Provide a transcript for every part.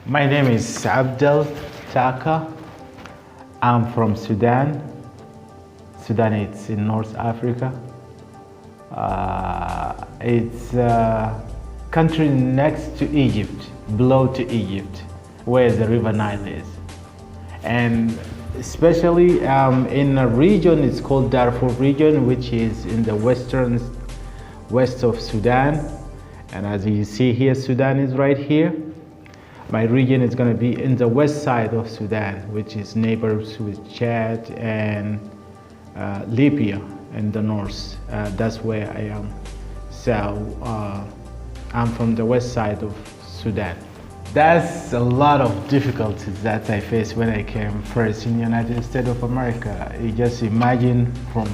My name is Abdel Taka. I'm from Sudan. Sudan, it's in North Africa. It's a country next to Egypt, below to Egypt, where the River Nile is. And especially in a region, it's called Darfur region, which is in the west of Sudan. And as you see here, Sudan is right here. My region is going to be in the west side of Sudan, which is neighbors with Chad and Libya in the north. That's where I am. So I'm from the west side of Sudan. That's a lot of difficulties that I faced when I came first in the United States of America. You just imagine from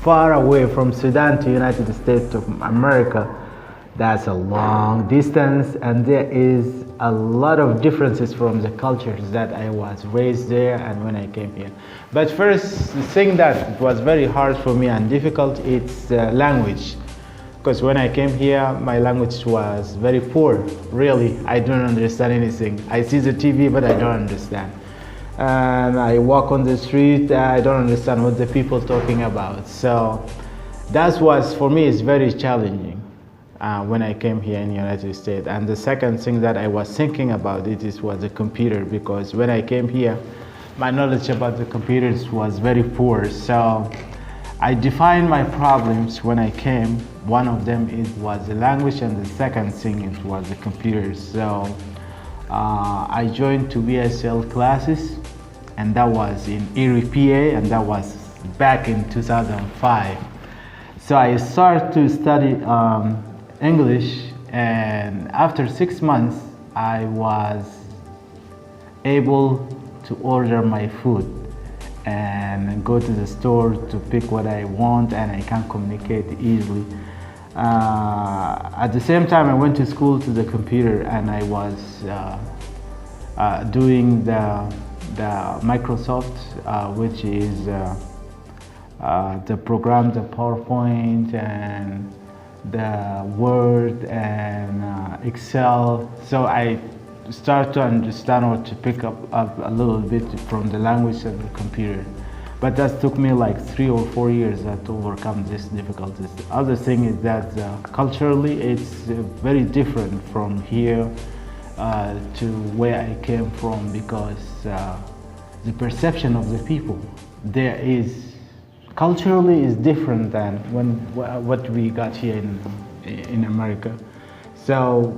far away from Sudan to United States of America, that's a long distance, and there is a lot of differences from the cultures that I was raised there and when I came here. But first, the thing that was very hard for me and difficult, it's language. Because when I came here, my language was very poor. Really, I don't understand anything. I see the TV, but I don't understand. And I walk on the street, I don't understand what the people talking about. So that was, for me, it's very challenging. When I came here in the United States. And the second thing that I was thinking about was the computer, because when I came here, my knowledge about the computers was very poor. So I defined my problems when I came. One of them was the language, and the second thing was the computers. So I joined 2 ESL classes, and that was in Erie, PA, and that was back in 2005. So I started to study English, and after 6 months I was able to order my food and go to the store to pick what I want, and I can communicate easily. At the same time, I went to school to the computer, and I was doing the Microsoft, which is the program, the PowerPoint and the Word and Excel. So I start to understand or to pick up a little bit from the language of the computer. But that took me like 3 or 4 years to overcome these difficulties. The other thing is that culturally it's very different from here to where I came from, because the perception of the people there is culturally is different than what we got here in America. So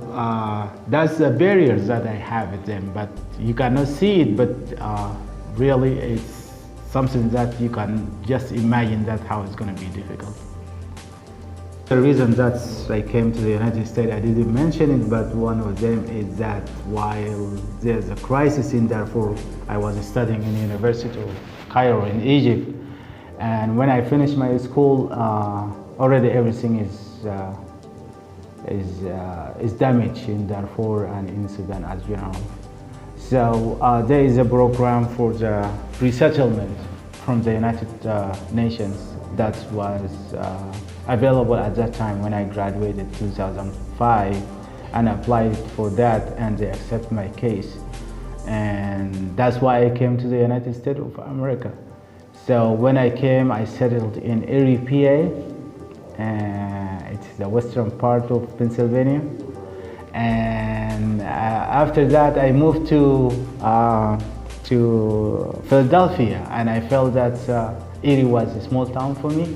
that's the barriers that I have with them, but you cannot see it, but really it's something that you can just imagine that how it's going to be difficult. The reason that I came to the United States, I didn't mention it, but one of them is that while there's a crisis in Darfur, I was studying in the University of Cairo in Egypt. And when I finished my school, already everything is damaged in Darfur and in Sudan as general. So there is a program for the resettlement from the United Nations that was available at that time when I graduated 2005, and applied for that, and they accept my case. And that's why I came to the United States of America. So when I came, I settled in Erie, PA. It's the western part of Pennsylvania. And after that, I moved to Philadelphia, and I felt that Erie was a small town for me.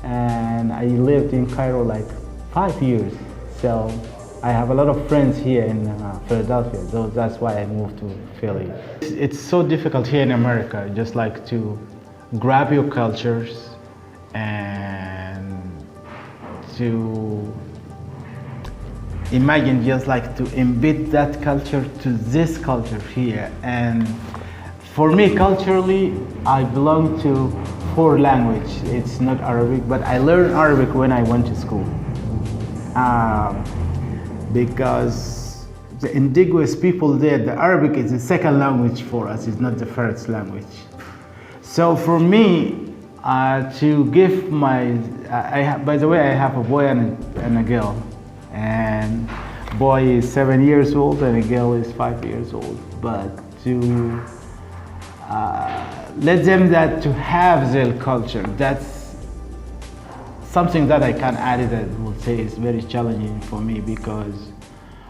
And I lived in Cairo like 5 years. So I have a lot of friends here in Philadelphia, so that's why I moved to Philly. It's so difficult here in America, just like to grab your cultures and to imagine, just like to embed that culture to this culture here. And for me, culturally, I belong to 4 languages. It's not Arabic, but I learned Arabic when I went to school. Because the indigenous people there, the Arabic is the second language for us, it's not the first language. So for me, to give my, by the way, I have a boy and a girl, and boy is 7 years old and a girl is 5 years old. But to let them that to have their culture, that's something that I can add it, I would say is very challenging for me, because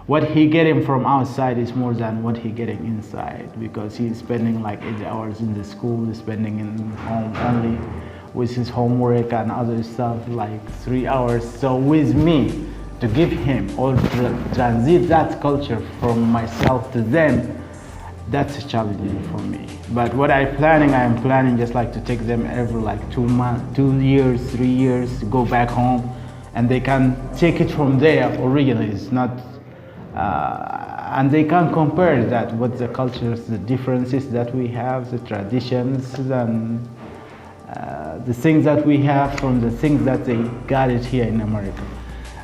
what he getting from outside is more than what he getting inside, because he's spending like 8 hours in the school, he's spending in home only with his homework and other stuff like 3 hours. So with me, to give him or transit that culture from myself to them, that's challenging for me. But what I'm planning just like to take them every like 2 months, 2 years, 3 years to go back home, and they can take it from there originally. It's not, and they can compare that with the cultures, the differences that we have, the traditions, and the things that we have from the things that they got it here in America.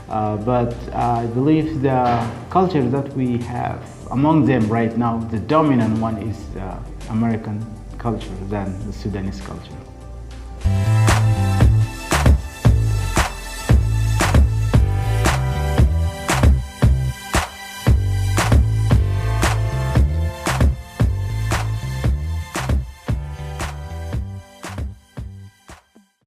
But I believe the culture that we have among them right now, the dominant one is the American culture than the Sudanese culture.